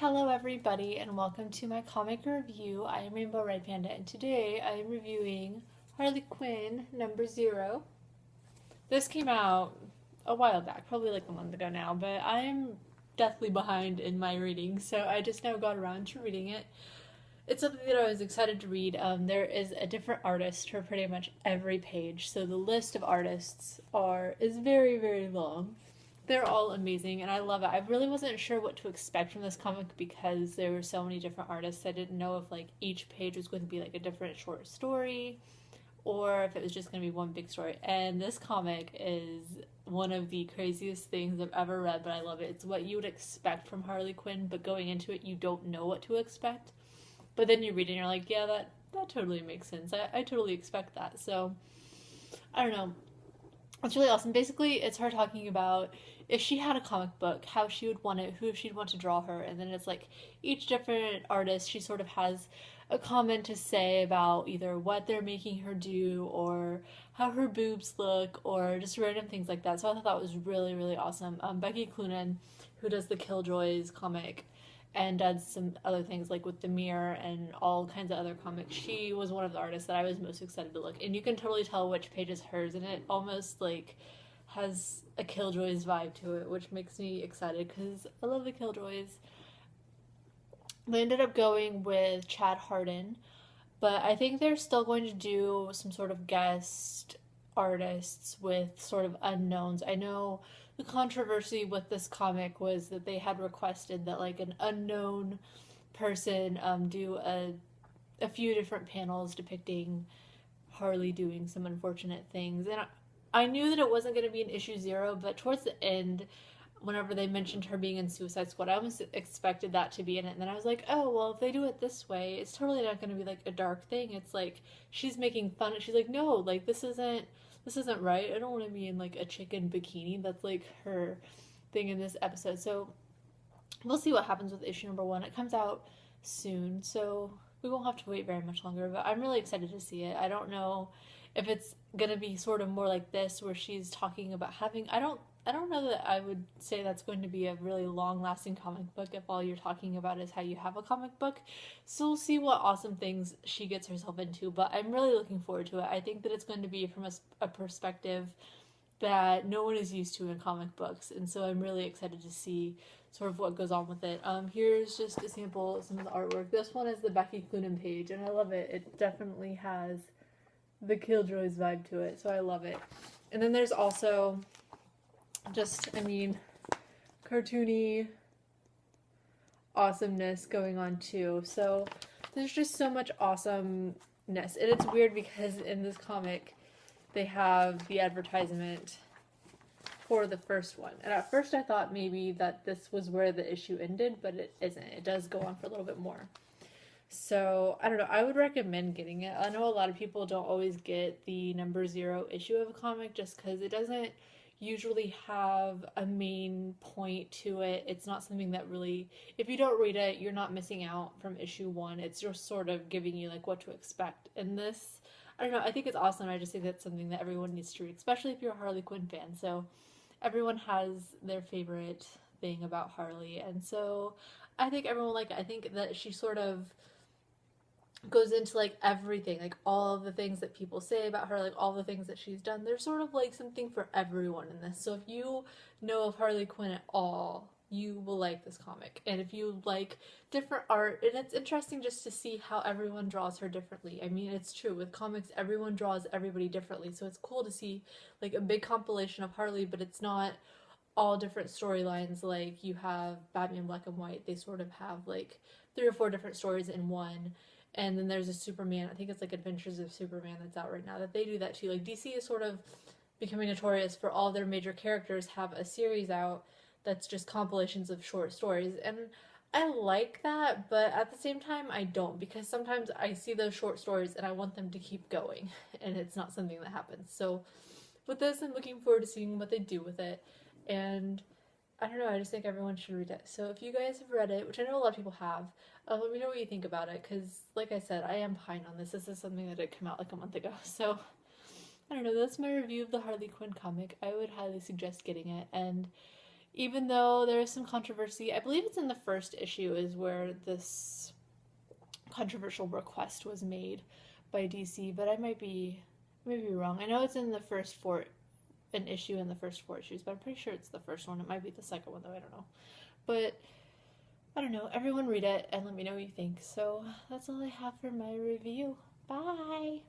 Hello everybody and welcome to my comic review. I am Rainbow Red Panda and today I am reviewing Harley Quinn number 0. This came out a while back, probably like a month ago now, but I am deathly behind in my reading, so I just now got around to reading it. It's something that I was excited to read. There is a different artist for pretty much every page, so the list of artists is very, very long. They're all amazing, and I love it. I really wasn't sure what to expect from this comic because there were so many different artists. I didn't know if like each page was going to be like a different short story or if it was just going to be one big story. And this comic is one of the craziest things I've ever read, but I love it. It's what you would expect from Harley Quinn, but going into it, you don't know what to expect. But then you read it and you're like, yeah, that totally makes sense. I totally expect that. So, I don't know. It's really awesome. Basically, it's her talking about if she had a comic book, how she would want it, who she'd want to draw her, and then it's like each different artist, she sort of has a comment to say about either what they're making her do or how her boobs look or just random things like that. So I thought that was really, really awesome. Becky Cloonan, who does the Killjoys comic, and does some other things like with the mirror and all kinds of other comics. She was one of the artists that I was most excited to look, and you can totally tell which page is hers, and it almost like has a Killjoys vibe to it, which makes me excited because I love the Killjoys. They ended up going with Chad Harden, but I think they're still going to do some sort of guest artists with sort of unknowns. I know the controversy with this comic was that they had requested that like an unknown person do a few different panels depicting Harley doing some unfortunate things. And I knew that it wasn't going to be an issue 0, but towards the end, whenever they mentioned her being in Suicide Squad, I almost expected that to be in it. And then I was like, oh, well, if they do it this way, it's totally not going to be like a dark thing. It's like she's making fun. She's like, no, like this isn't right. I don't want to be in like a chicken bikini. That's like her thing in this episode. So we'll see what happens with issue number 1. It comes out soon, so we won't have to wait very much longer, but I'm really excited to see it. I don't know if it's gonna be sort of more like this where she's talking about having I don't know that I would say that's going to be a really long lasting comic book if all you're talking about is how you have a comic book. So we'll see what awesome things she gets herself into, but I'm really looking forward to it. I think that it's going to be from a perspective that no one is used to in comic books, and so I'm really excited to see sort of what goes on with it. Here's just a sample of some of the artwork. This one is the Becky Cloonan page, and I love it. It definitely has the Killjoys vibe to it, so I love it. And then there's also just, cartoony awesomeness going on too. So there's just so much awesomeness. And it's weird because in this comic, they have the advertisement for the first one. And at first I thought maybe that this was where the issue ended, but it isn't. It does go on for a little bit more. So, I don't know, I would recommend getting it. I know a lot of people don't always get the number 0 issue of a comic just because it doesn't usually have a main point to it. It's not something that really, if you don't read it, you're not missing out from issue 1. It's just sort of giving you like what to expect. And this, I don't know, I think it's awesome. I just think that's something that everyone needs to read, especially if you're a Harley Quinn fan. So everyone has their favorite thing about Harley, and so I think everyone will like it. I think that she sort of goes into like everything, like all of the things that people say about her, like all the things that she's done. There's sort of like something for everyone in this. So if you know of Harley Quinn at all, you will like this comic. And if you like different art, and it's interesting just to see how everyone draws her differently. I mean, it's true with comics, everyone draws everybody differently, so it's cool to see like a big compilation of Harley, but it's not all different storylines. Like you have Batman Black and White, they sort of have like 3 or 4 different stories in one. And then there's a Superman, I think it's like Adventures of Superman that's out right now, that they do that too. Like DC is sort of becoming notorious for all their major characters have a series out that's just compilations of short stories. And I like that, but at the same time I don't, because sometimes I see those short stories and I want them to keep going, and it's not something that happens. So with this, I'm looking forward to seeing what they do with it. And I don't know, I just think everyone should read it. So if you guys have read it, which I know a lot of people have, let me know what you think about it, because like I said, I am behind on this. This is something that had come out like a month ago. So I don't know, that's my review of the Harley Quinn comic. I would highly suggest getting it, and even though there is some controversy. I believe it's in the first issue is where this controversial request was made by DC, but I might be wrong. I know it's in the first an issue in the first 4 issues, but I'm pretty sure it's the first one. It might be the second one though, I don't know. But I don't know. Everyone read it and let me know what you think. So that's all I have for my review. Bye!